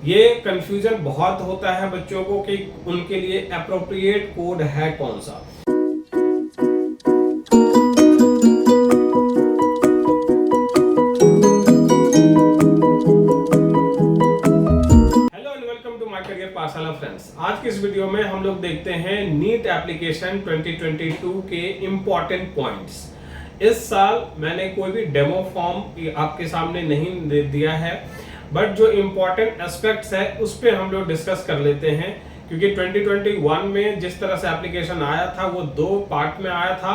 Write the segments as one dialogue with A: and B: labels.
A: ये कंफ्यूजन बहुत होता है बच्चों को कि उनके लिए अप्रोप्रिएट कोड है कौन सा। Hello and welcome to my career Pathshala friends. आज की इस वीडियो में हम लोग देखते हैं नीट एप्लीकेशन 2022 के इम्पोर्टेंट पॉइंट्स। इस साल मैंने कोई भी डेमो फॉर्म आपके सामने नहीं दिया है, बट जो इम्पोर्टेंट एस्पेक्ट्स है उस पर हम लोग डिस्कस कर लेते हैं, क्योंकि 2021 में जिस तरह से एप्लीकेशन आया था वो 2 पार्ट में आया था,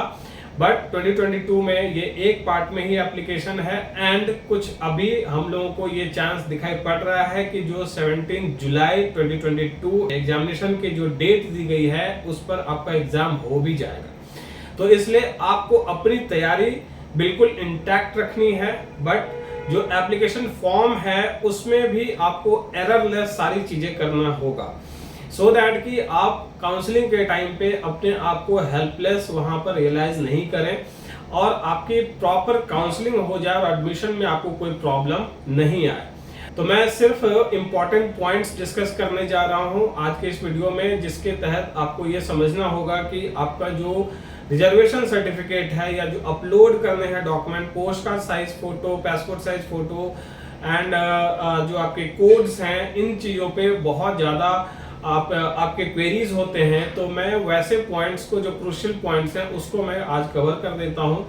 A: बट 2022 में ये एक पार्ट में ही एप्लीकेशन है। एंड कुछ अभी हम लोगों को ये चांस दिखाई पड़ रहा है कि जो 17 जुलाई 2022 एग्जामिनेशन की जो डेट दी गई है उस पर आपका एग्जाम हो भी जाएगा। तो इसलिए आपको अपनी तैयारी बिल्कुल इंटैक्ट रखनी है, बट जो एप्लीकेशन फॉर्म है उसमें भी आपको एररलेस सारी चीजें करना होगा, सो दैट कि आप काउंसलिंग के टाइम पे अपने आप को हेल्पलेस वहां पर रियलाइज नहीं करें और आपकी प्रॉपर काउंसलिंग हो जाए और एडमिशन में आपको कोई प्रॉब्लम नहीं आए। तो मैं सिर्फ इंपॉर्टेंट पॉइंट्स डिस्कस करने जा रहा हूं आज के इस वीडियो में, जिसके तहत आपको ये समझना होगा कि आपका जो रिजर्वेशन सर्टिफिकेट है या जो अपलोड करने हैं document, post card size photo, passport size photo and जो आपके कोड्स हैं, इन चीज़ों पे बहुत ज़्यादा आपके क्वेरीज होते हैं। तो मैं वैसे पॉइंट्स को, जो क्रूशियल पॉइंट्स हैं, उसको मैं आज कवर कर देता हूं।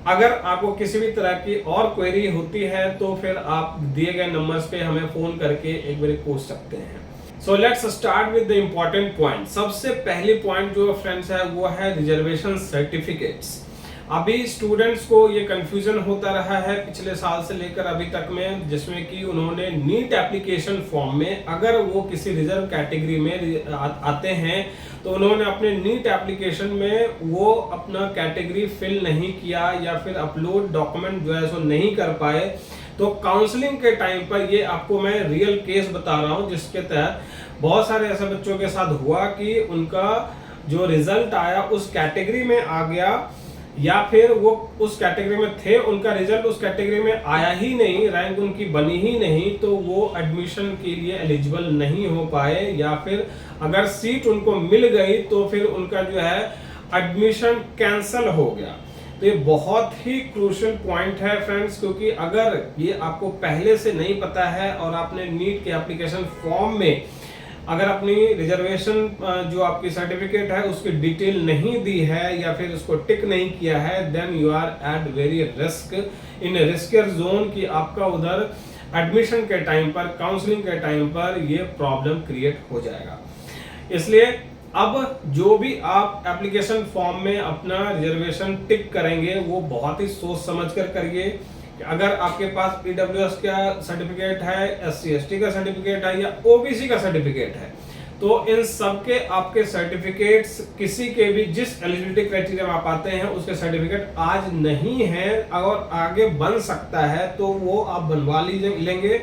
A: अगर आपको किसी भी तरह की और क्वेरी होती है तो फिर आप दिए गए नंबर्स पे हमें फोन करके एक बार पूछ सकते हैं। So let's start with the important point. सबसे पहली पॉइंट जो फ्रेंड्स है वो है रिजर्वेशन सर्टिफिकेट्स। अभी स्टूडेंट्स को ये कंफ्यूजन होता रहा है पिछले साल से लेकर अभी तक में, जिसमें कि उन्होंने नीट एप्लीकेशन फॉर्म में अगर वो किसी रिजर्व कैटेगरी में आते हैं तो उन्होंने अपने नीट एप्लीकेशन में वो अपना कैटेगरी फिल नहीं किया या फिर अपलोड डॉक्यूमेंट जो है सो नहीं कर पाए। तो काउंसलिंग के टाइम पर ये आपको मैं रियल केस बता रहा हूँ, जिसके तहत बहुत सारे ऐसे बच्चों के साथ हुआ कि उनका जो रिजल्ट आया उस कैटेगरी में आ गया, या फिर वो उस कैटेगरी में थे, उनका रिजल्ट उस कैटेगरी में आया ही नहीं, रैंक उनकी बनी ही नहीं, तो वो एडमिशन के लिए एलिजिबल नहीं हो पाए, या फिर अगर सीट उनको मिल गई तो फिर उनका जो है एडमिशन कैंसल हो गया। तो ये बहुत ही क्रूशियल पॉइंट है फ्रेंड्स, क्योंकि अगर ये आपको पहले से नहीं पता है और आपने नीट के एप्लीकेशन फॉर्म में अगर अपनी रिजर्वेशन जो आपकी सर्टिफिकेट है उसकी डिटेल नहीं दी है या फिर उसको टिक नहीं किया है, then you are at very risk, in riskier zone की आपका उधर एडमिशन के टाइम पर, काउंसलिंग के टाइम पर ये प्रॉब्लम क्रिएट हो जाएगा। इसलिए अब जो भी आप एप्लीकेशन फॉर्म में अपना रिजर्वेशन टिक करेंगे वो बहुत ही सोच समझ कर करिए। अगर आपके पास ईडब्ल्यूएस का सर्टिफिकेट है, एससी एसटी का सर्टिफिकेट है या ओबीसी का सर्टिफिकेट है, तो इन सब के आपके सर्टिफिकेट्स किसी के भी जिस एलिजिबिलिटी क्राइटेरिया में आप आते हैं उसके सर्टिफिकेट आज नहीं है और आगे बन सकता है, तो वो आप बनवा लेंगे।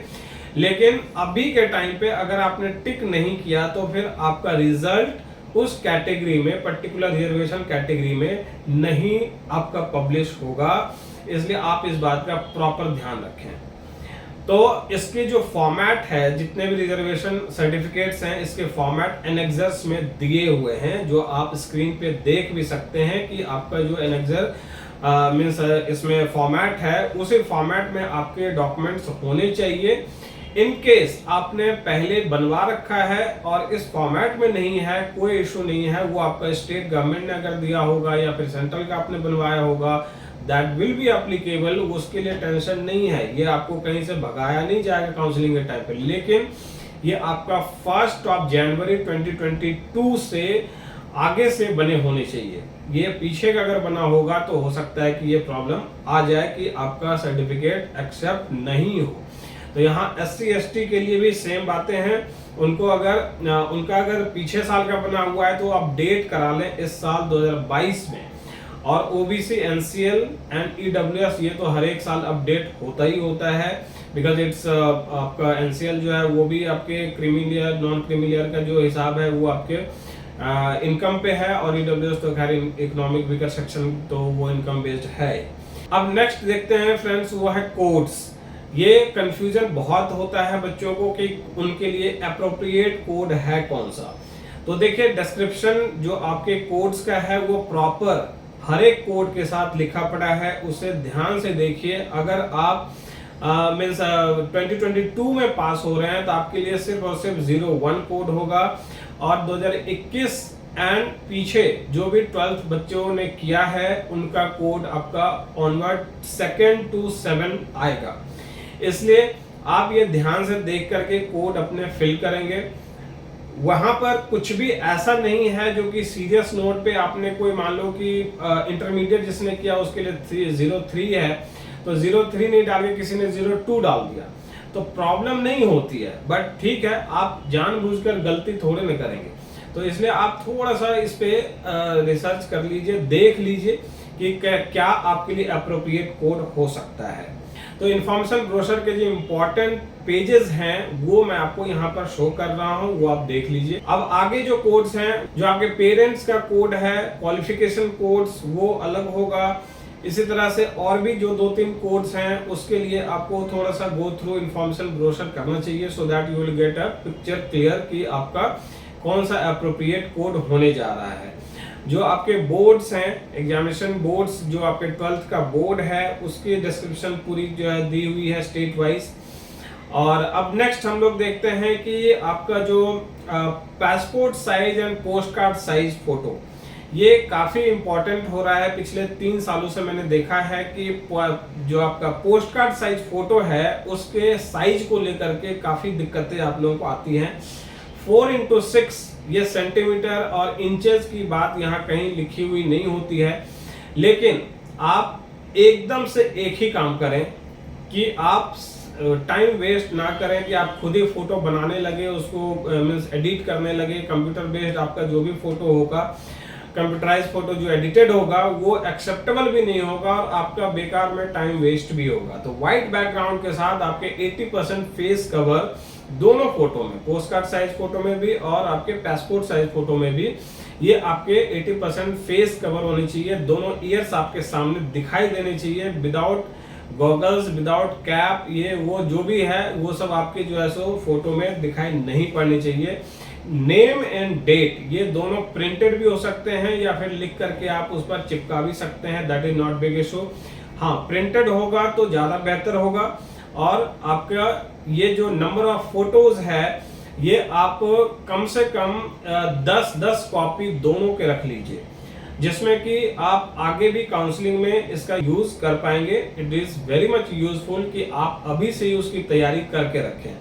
A: लेकिन अभी के टाइम पे अगर आपने टिक नहीं किया तो फिर आपका रिजल्ट उस कैटेगरी में, पर्टिकुलर रिजर्वेशन कैटेगरी में नहीं आपका पब्लिश होगा। इसलिए आप इस बात का प्रॉपर ध्यान रखें। तो इसके जो फॉर्मेट है, जितने भी रिजर्वेशन सर्टिफिकेट्स हैं, इसके फॉर्मेट एनेक्सर्स में दिए हुए हैं, जो आप स्क्रीन पे देख भी सकते हैं कि आपका जो एनेक्सर मींस इसमें फॉर्मेट है, उसी फॉर्मेट में आपके डॉक्यूमेंट्स होने चाहिए। इन केस आपने पहले बनवा रखा है और इस फॉर्मेट में नहीं है, कोई इशू नहीं है, वो आपका स्टेट गवर्नमेंट ने अगर दिया होगा या फिर सेंट्रल का आपने बनवाया होगा, दैट विल बी एप्लीकेबल, उसके लिए टेंशन नहीं है, ये आपको कहीं से भगाया नहीं जाएगा काउंसलिंग के टाइम पे। लेकिन ये आपका 1 जनवरी 2022 से आगे से बने होने चाहिए। ये पीछे का अगर बना होगा तो हो सकता है कि ये प्रॉब्लम आ जाए कि आपका सर्टिफिकेट एक्सेप्ट नहीं हो। तो यहाँ एससी एसटी के लिए भी सेम बातें हैं। उनको अगर उनका अगर पीछे साल का बना हुआ है तो अपडेट करा लें इस साल 2022 में। और ओबीसी, एनसीएल एंड ईडब्ल्यूएस ये तो हर एक साल अपडेट होता ही होता है, बिकॉज इट्स आपका एनसीएल जो है वो भी आपके क्रीमिलियर नॉन क्रीमिलियर का जो हिसाब है वो आपके इनकम पे है, और ईडब्ल्यूएस तो खैर इकोनॉमिक वीकर सेक्शन तो वो इनकम बेस्ड है। अब नेक्स्ट देखते हैं फ्रेंड्स, वो है कोड्स। ये कंफ्यूजन बहुत होता है बच्चों को कि उनके लिए अप्रोप्रिएट कोड है कौन सा। तो देखिए, डिस्क्रिप्शन जो आपके कोड्स का है वो प्रॉपर हर एक कोड के साथ लिखा पड़ा है, उसे ध्यान से देखिए। अगर आप मीन्स 2022 में पास हो रहे हैं तो आपके लिए सिर्फ और सिर्फ 01 कोड होगा, और 2021 एंड पीछे जो भी 12th बच्चों ने किया है उनका कोड आपका ऑनवर्ड 2nd to 7 आएगा। इसलिए आप ये ध्यान से देख करके कोड अपने फिल करेंगे। वहां पर कुछ भी ऐसा नहीं है जो कि सीरियस नोट पे आपने कोई, मान लो कि इंटरमीडिएट जिसने किया उसके लिए 03 है तो 03 नहीं डाल के किसी ने 02 डाल दिया तो प्रॉब्लम नहीं होती है। बट ठीक है, आप जानबूझकर गलती थोड़े न करेंगे, तो इसलिए आप थोड़ा सा इस पे रिसर्च कर लीजिए, देख लीजिए कि क्या आपके लिए अप्रोप्रिएट कोड हो सकता है। तो इन्फॉर्मेशन ब्रोशर के जो इम्पोर्टेंट पेजेस हैं वो मैं आपको यहाँ पर शो कर रहा हूँ, वो आप देख लीजिए। अब आगे जो कोड्स हैं, जो आपके पेरेंट्स का कोड है, क्वालिफिकेशन कोड्स वो अलग होगा। इसी तरह से और भी जो 2-3 कोड्स हैं उसके लिए आपको थोड़ा सा गो थ्रू इन्फॉर्मेशन ब्रोशर करना चाहिए, so that you will get a picture clear कि आपका कौन सा अप्रोप्रिएट कोड होने जा रहा है। जो आपके बोर्ड्स हैं, एग्जामिनेशन बोर्ड्स, जो आपके 12th का बोर्ड है उसकी डिस्क्रिप्शन पूरी जो है दी हुई है स्टेट वाइज। और अब नेक्स्ट हम लोग देखते हैं कि आपका जो passport size and post card size photo, ये काफी इंपॉर्टेंट हो रहा है। पिछले 3 सालों से मैंने देखा है कि जो आपका पोस्ट कार्ड साइज फोटो है उसके साइज को लेकर के काफी दिक्कतें आप लोगों को आती हैं। 4x6 ये सेंटीमीटर और इंचेस की बात यहाँ कहीं लिखी हुई नहीं होती है, लेकिन आप एकदम से एक ही काम करें कि आप टाइम वेस्ट ना करें कि आप खुद ही फोटो बनाने लगे, उसको मींस एडिट करने लगे। कंप्यूटर बेस्ड आपका जो भी फोटो होगा, कंप्यूटराइज फोटो जो एडिटेड होगा वो एक्सेप्टेबल भी नहीं होगा और आपका बेकार में टाइम वेस्ट भी होगा। तो व्हाइट बैकग्राउंड के साथ आपके 80% फेस कवर दोनों फोटो में, पोस्ट कार्ड साइज फोटो में भी और आपके पासपोर्ट साइज फोटो में भी, ये आपके 80% फेस कवर होनी चाहिए। दोनों ईयर्स आपके सामने दिखाई देने चाहिए, विदाउट गॉगल्स, विदाउट कैप, ये वो जो भी है वो सब आपके जो है सो फोटो में दिखाई नहीं पड़नी चाहिए। नेम एंड डेट ये दोनों प्रिंटेड भी हो सकते हैं या फिर लिख करके आप उस पर चिपका भी सकते हैं, that is not big issue. हाँ, प्रिंटेड होगा तो ज्यादा बेहतर होगा। और आपका ये जो नंबर ऑफ फोटोज है ये आप कम से कम 10-10 कॉपी दोनों के रख लीजिए, जिसमें कि आप आगे भी काउंसलिंग में इसका यूज कर पाएंगे। It is very much useful कि आप अभी से ही उसकी तैयारी करके रखें,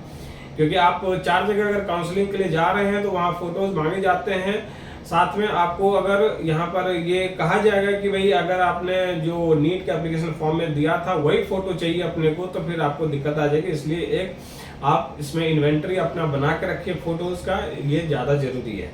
A: क्योंकि आप 4 जगह अगर काउंसलिंग के लिए जा रहे हैं तो वहाँ फोटोज मांगे जाते हैं। साथ में आपको अगर यहाँ पर ये कहा जाएगा कि भाई अगर आपने जो नीट के एप्लीकेशन फॉर्म में दिया था वही फोटो चाहिए अपने को, तो फिर आपको दिक्कत आ जाएगी। इसलिए एक आप इसमें इन्वेंटरी अपना बना के रखिए फोटोज का, ये ज्यादा जरूरी है।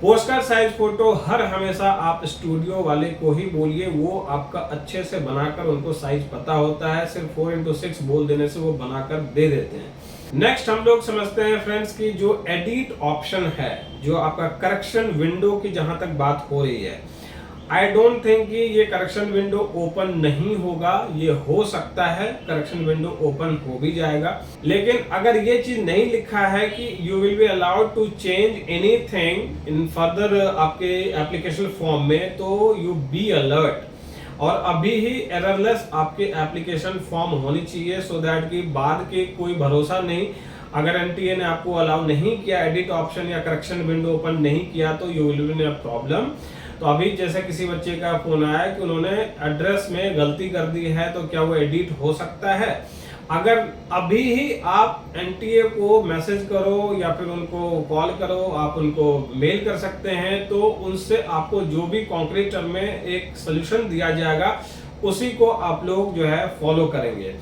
A: पोस्ट कार्ड साइज फोटो हर हमेशा आप स्टूडियो वाले को ही बोलिए, वो आपका अच्छे से बनाकर, उनको साइज पता होता है, सिर्फ 4x6 बोल देने से वो बनाकर दे देते हैं। नेक्स्ट हम लोग समझते हैं फ्रेंड्स की जो एडिट ऑप्शन है, जो आपका करेक्शन विंडो की जहां तक बात हो रही है, आई डोंट थिंक कि ये करेक्शन विंडो ओपन नहीं होगा। ये हो सकता है करेक्शन विंडो ओपन हो भी जाएगा, लेकिन अगर ये चीज नहीं लिखा है कि you will be allowed to change anything in further आपके एप्लीकेशन फॉर्म में, तो यू बी अलर्ट और अभी ही एररलेस आपके एप्लीकेशन फॉर्म होनी चाहिए, सो दैट कि बाद के कोई भरोसा नहीं। अगर एनटीए ने आपको अलाउ नहीं किया, एडिट ऑप्शन या करेक्शन विंडो ओपन नहीं किया, तो you will be in a problem. तो अभी जैसे किसी बच्चे का फोन आया कि उन्होंने एड्रेस में गलती कर दी है, तो क्या वो एडिट हो सकता है? अगर अभी ही आप एनटीए को मैसेज करो या फिर उनको कॉल करो, आप उनको मेल कर सकते हैं, तो उनसे आपको जो भी कॉन्क्रीट टर्म में एक सोल्यूशन दिया जाएगा उसी को आप लोग जो है फॉलो करेंगे।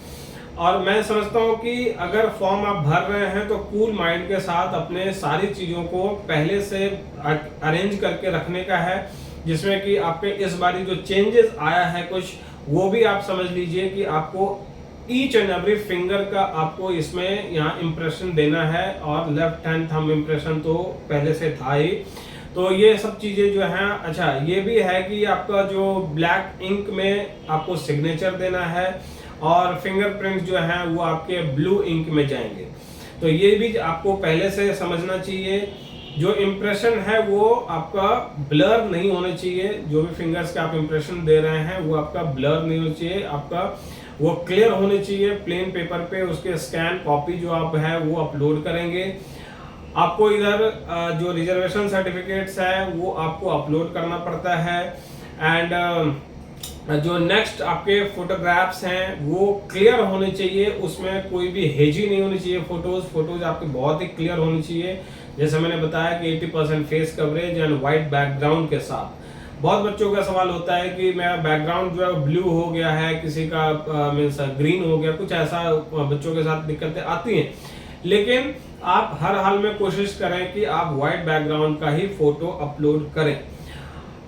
A: और मैं समझता हूं कि अगर फॉर्म आप भर रहे हैं तो कूल माइंड के साथ अपने सारी चीजों को पहले से अरेंज करके रखने का है, जिसमें कि आपके इस बार जो चेंजेस आया है कुछ, वो भी आप समझ लीजिए कि आपको ईच एंड एवरी फिंगर का आपको इसमें यहाँ इंप्रेशन देना है, और लेफ्ट हैंड थंब इंप्रेशन तो पहले से था ही। तो ये सब चीजें जो हैं, अच्छा ये भी है कि आपका जो ब्लैक इंक में आपको सिग्नेचर देना है, और फिंगरप्रिंट जो है वो आपके ब्लू इंक में जाएंगे। तो ये भी आपको पहले से समझना चाहिए। जो इम्प्रेशन है वो आपका ब्लर नहीं होना चाहिए, जो भी फिंगर्स का आप इम्प्रेशन दे रहे हैं वो आपका ब्लर नहीं होना चाहिए, आपका वो क्लियर होने चाहिए। प्लेन पेपर पे उसके स्कैन कॉपी जो आप है वो अपलोड करेंगे। आपको इधर जो रिजर्वेशन सर्टिफिकेट्स है वो आपको अपलोड करना पड़ता है। एंड जो नेक्स्ट आपके फोटोग्राफ्स हैं वो क्लियर होने चाहिए, उसमें कोई भी हेजी नहीं होनी चाहिए। फोटोज आपके बहुत ही क्लियर होनी चाहिए। जैसे मैंने बताया कि 80% face coverage and white background के साथ। बहुत बच्चों का सवाल होता है कि मेरा बैकग्राउंड जो है ब्लू हो गया है, किसी का मीन्स ग्रीन हो गया, कुछ ऐसा बच्चों के साथ दिक्कतें आती हैं। लेकिन आप हर हाल में कोशिश करें कि आप वाइट बैकग्राउंड का ही फोटो अपलोड करें।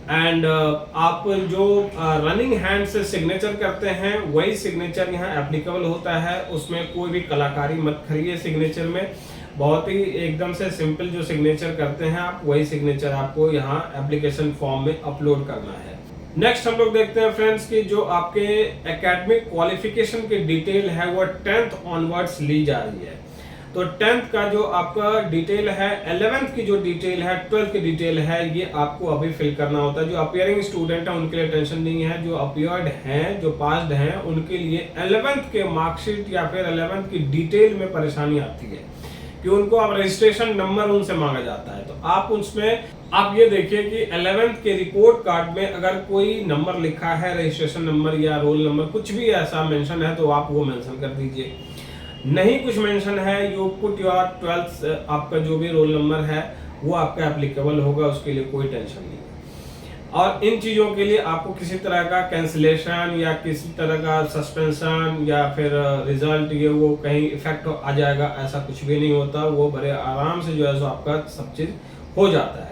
A: एंड आप जो रनिंग हैंड से सिग्नेचर करते हैं वही सिग्नेचर यहाँ एप्लीकेबल होता है। उसमें कोई भी कलाकारी मत करिए सिग्नेचर में। बहुत ही एकदम से सिंपल जो सिग्नेचर करते हैं आप, वही सिग्नेचर आपको यहाँ एप्लीकेशन फॉर्म में अपलोड करना है। नेक्स्ट हम लोग देखते हैं फ्रेंड्स कि जो आपके एकेडमिक क्वालिफिकेशन की डिटेल है वो 10th ऑनवर्ड्स ली जा रही है। तो 10th का जो आपका डिटेल है, 11th की जो डिटेल है, 12th की डिटेल है, ये आपको अभी फिल करना होता है। जो अपीयरिंग स्टूडेंट है उनके लिए टेंशन नहीं है। जो अपीयर्ड हैं, जो पास्ड हैं, उनके लिए 11th के मार्कशीट या फिर 11th की डिटेल में परेशानी आती है कि उनको अब रजिस्ट्रेशन नंबर उनसे मांगा जाता है। तो आप उसमें आप ये देखिए कि 11th के रिपोर्ट कार्ड में अगर कोई नंबर लिखा है, रजिस्ट्रेशन नंबर या रोल नंबर, कुछ भी ऐसा मेंशन है तो आप वो मेंशन कर दीजिए। नहीं कुछ मेंशन है, यू पुट योर 12th, आपका जो भी रोल नंबर है वो आपका एप्लीकेबल होगा, उसके लिए कोई टेंशन नहीं है। और इन चीज़ों के लिए आपको किसी तरह का कैंसिलेशन या किसी तरह का सस्पेंशन या फिर रिजल्ट ये वो कहीं इफेक्ट आ जाएगा, ऐसा कुछ भी नहीं होता। वो बड़े आराम से जो है सो आपका सब चीज़ हो जाता है।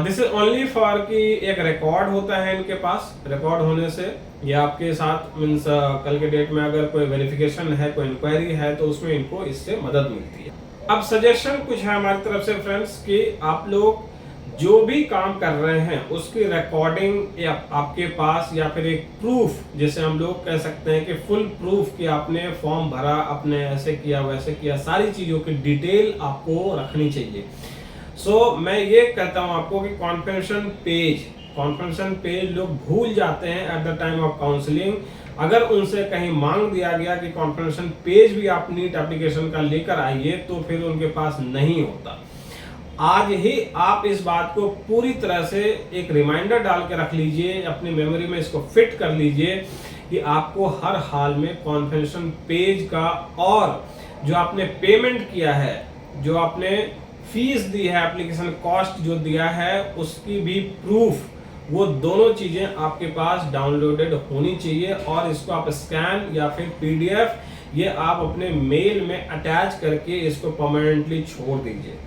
A: दिस इज ओनली फॉर कि एक रिकॉर्ड होता है इनके पास। रिकॉर्ड होने से ये आपके साथ मीन्स कल के डेट में अगर कोई वेरिफिकेशन है, कोई इंक्वायरी है, तो उसमें इनको इससे मदद मिलती है। अब सजेशन कुछ है हमारी तरफ से फ्रेंड्स कि आप लोग जो भी काम कर रहे हैं उसकी रिकॉर्डिंग या आपके पास या फिर एक प्रूफ, जैसे हम लोग कह सकते हैं कि फुल प्रूफ कि आपने फॉर्म भरा, आपने ऐसे किया वैसे किया, सारी चीज़ों की डिटेल आपको रखनी चाहिए। मैं ये कहता हूँ आपको कि कॉन्फ्रेंशन पेज लोग भूल जाते हैं at the time of counselling. अगर उनसे कहीं मांग दिया गया कि कॉन्फ्रेंशन पेज भी आप नीट एप्लीकेशन का लेकर आइए, तो फिर उनके पास नहीं होता। आज ही आप इस बात को पूरी तरह से एक रिमाइंडर डाल के रख लीजिए, अपनी मेमोरी में इसको फिट कर लीजिए कि आपको हर हाल में कॉन्फ्रेंशन पेज का और जो आपने पेमेंट किया है, जो आपने फीस दी है, एप्लीकेशन कॉस्ट जो दिया है, उसकी भी प्रूफ, वो दोनों चीजें आपके पास डाउनलोडेड होनी चाहिए। और इसको आप स्कैन या फिर पीडीएफ ये आप अपने मेल में अटैच करके इसको परमानेंटली छोड़ दीजिए।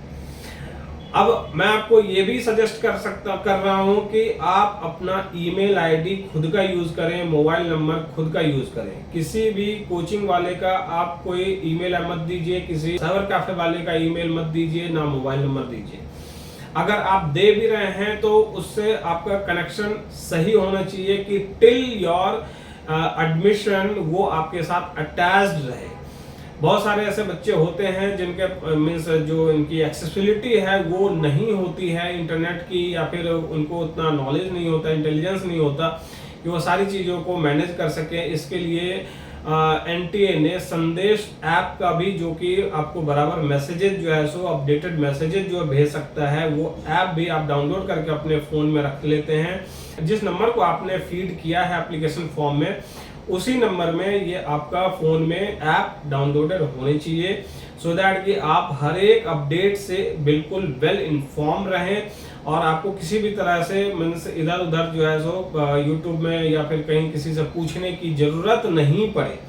A: अब मैं आपको ये भी सजेस्ट कर रहा हूं कि आप अपना ईमेल आईडी खुद का यूज करें, मोबाइल नंबर खुद का यूज करें। किसी भी कोचिंग वाले का आप कोई ईमेल मत दीजिए, किसी साइबर कैफे वाले का ईमेल मत दीजिए, ना मोबाइल नंबर दीजिए। अगर आप दे भी रहे हैं तो उससे आपका कनेक्शन सही होना चाहिए कि टिल योर एडमिशन वो आपके साथ अटैच्ड रहे। बहुत सारे ऐसे बच्चे होते हैं जिनके मीन्स जो इनकी एक्सेसिबिलिटी है वो नहीं होती है इंटरनेट की, या फिर उनको उतना नॉलेज नहीं होता, इंटेलिजेंस नहीं होता कि वो सारी चीज़ों को मैनेज कर सके। इसके लिए एनटीए ने संदेश ऐप का भी, जो कि आपको बराबर मैसेजेस जो है सो अपडेटेड मैसेजेस जो भेज सकता है, वो ऐप भी आप डाउनलोड करके अपने फ़ोन में रख लेते हैं। जिस नंबर को आपने फीड किया है एप्लीकेशन फॉर्म में, उसी नंबर में ये आपका फ़ोन में ऐप डाउनलोडेड होनी चाहिए, सो दैट कि आप हर एक अपडेट से बिल्कुल वेल इन्फॉर्म रहें और आपको किसी भी तरह से मीन्स इधर उधर जो है सो यूट्यूब में या फिर कहीं किसी से पूछने की ज़रूरत नहीं पड़े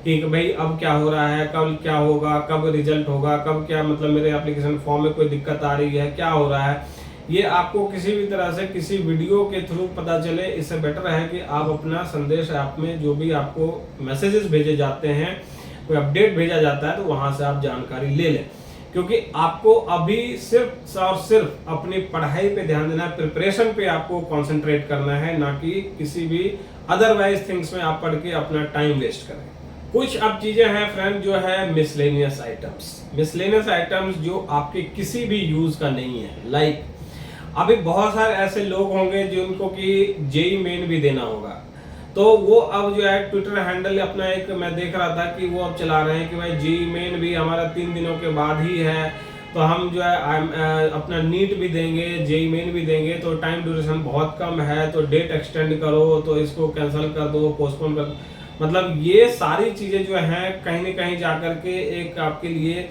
A: कि भाई अब क्या हो रहा है, कब क्या होगा, कब रिजल्ट होगा, कब क्या मतलब मेरे एप्लीकेशन फॉर्म में कोई दिक्कत आ रही है, क्या हो रहा है। ये आपको किसी भी तरह से किसी वीडियो के थ्रू पता चले। इससे बेटर है कि आप अपना संदेश ऐप में जो भी आपको मैसेजेस भेजे जाते हैं, कोई अपडेट भेजा जाता है, तो वहां से आप जानकारी ले लें। क्योंकि आपको अभी सिर्फ और सिर्फ अपनी पढ़ाई पे ध्यान देना है, प्रिपरेशन पे आपको कंसंट्रेट करना है, ना कि किसी भी अदरवाइज थिंग्स में आप पढ़ के अपना टाइम वेस्ट करें। कुछ अब चीजें हैं फ्रेंड जो है मिसलेनियस आइटम्स जो आपके किसी भी यूज का नहीं है। लाइक अभी बहुत सारे ऐसे लोग होंगे जिनको कि जेई मेन भी देना होगा, तो वो अब जो है ट्विटर हैंडल अपना एक मैं देख रहा था कि वो अब चला रहे हैं कि भाई जेई मेन भी हमारा 3 दिनों के बाद ही है, तो हम जो है अपना नीट भी देंगे, जेई मेन भी देंगे, तो टाइम ड्यूरेशन बहुत कम है, तो डेट एक्सटेंड करो, तो इसको कैंसिल कर दो, पोस्टपोन कर दो। मतलब ये सारी चीजें जो हैं कहीं न कहीं जाकर के एक आपके लिए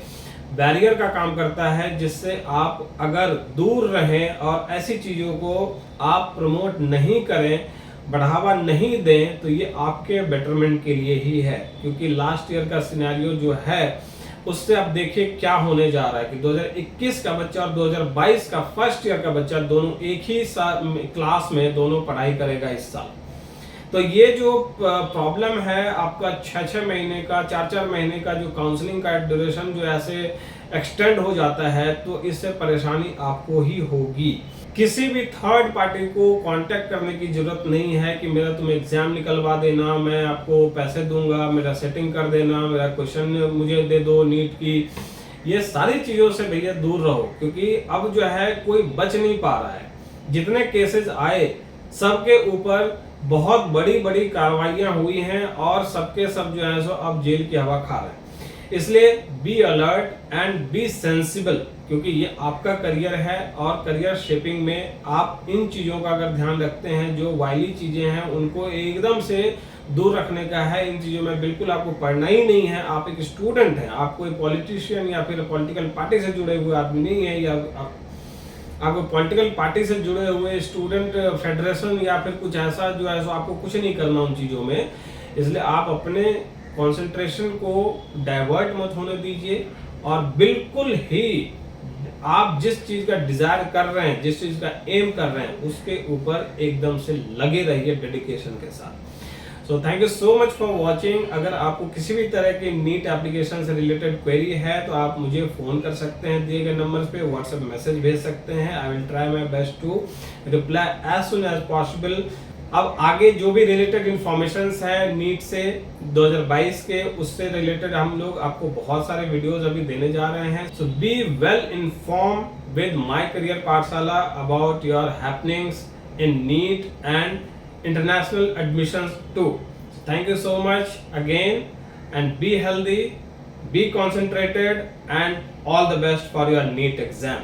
A: बैरियर का काम करता है, जिससे आप अगर दूर रहें और ऐसी चीजों को आप प्रमोट नहीं करें, बढ़ावा नहीं दें, तो ये आपके बेटरमेंट के लिए ही है। क्योंकि लास्ट ईयर का सिनेरियो जो है उससे आप देखिए क्या होने जा रहा है कि 2021 का बच्चा और 2022 का फर्स्ट ईयर का बच्चा दोनों एक ही क्लास में दोनों पढ़ाई करेगा इस साल। तो ये जो प्रॉब्लम है आपका 6-6 महीने का 4-4 महीने का जो काउंसलिंग का ड्यूरेशन जो ऐसे एक्सटेंड हो जाता है, तो इससे परेशानी आपको ही होगी। किसी भी थर्ड पार्टी को कांटेक्ट करने की जरूरत नहीं है कि मेरा तुम एग्जाम निकलवा देना, मैं आपको पैसे दूंगा, मेरा सेटिंग कर देना, मेरा क्वेश्चन मुझे दे दो नीट की। ये सारी चीजों से भैया दूर रहो, क्योंकि अब जो है कोई बच नहीं पा रहा है। जितने केसेस आए सबके ऊपर बहुत बड़ी बड़ी कार्रवाइयां हुई हैं और सबके सब जो है सो अब जेल की हवा खा रहे हैं। इसलिए be alert and B sensible, क्योंकि ये आपका करियर है और करियर शेपिंग में आप इन चीजों का अगर ध्यान रखते हैं, जो वायली चीजें हैं उनको एकदम से दूर रखने का है। इन चीजों में बिल्कुल आपको पढ़ना ही नहीं है। आप एक स्टूडेंट हैं, आप कोई पॉलिटिशियन या फिर पॉलिटिकल पार्टी से जुड़े हुए आदमी नहीं है, या आपको पॉलिटिकल पार्टी से जुड़े हुए स्टूडेंट फेडरेशन या फिर कुछ ऐसा जो है, आपको कुछ नहीं करना उन चीजों में। इसलिए आप अपने कंसंट्रेशन को डाइवर्ट मत होने दीजिए और बिल्कुल ही आप जिस चीज का डिजायर कर रहे हैं, जिस चीज का एम कर रहे हैं, उसके ऊपर एकदम से लगे रहिए डेडिकेशन के साथ। So thank you so much for watching. अगर आपको किसी भी तरह की नीट एप्लीकेशन से रिलेटेड क्वेरी है तो आप मुझे फोन कर सकते हैं, दिए गए नंबर पे व्हाट्सएप मैसेज भेज सकते हैं। I will try my best to reply as soon as possible. अब आगे जो भी रिलेटेड इंफॉर्मेशंस है नीट से 2022 के, उससे रिलेटेड हम लोग आपको बहुत सारे वीडियोस अभी देने जा रहे हैं। So be well inform with my career Pathshala about your happenings in NEET and international admissions too. Thank you so much again, and be healthy, be concentrated, and all the best for your NEET exam.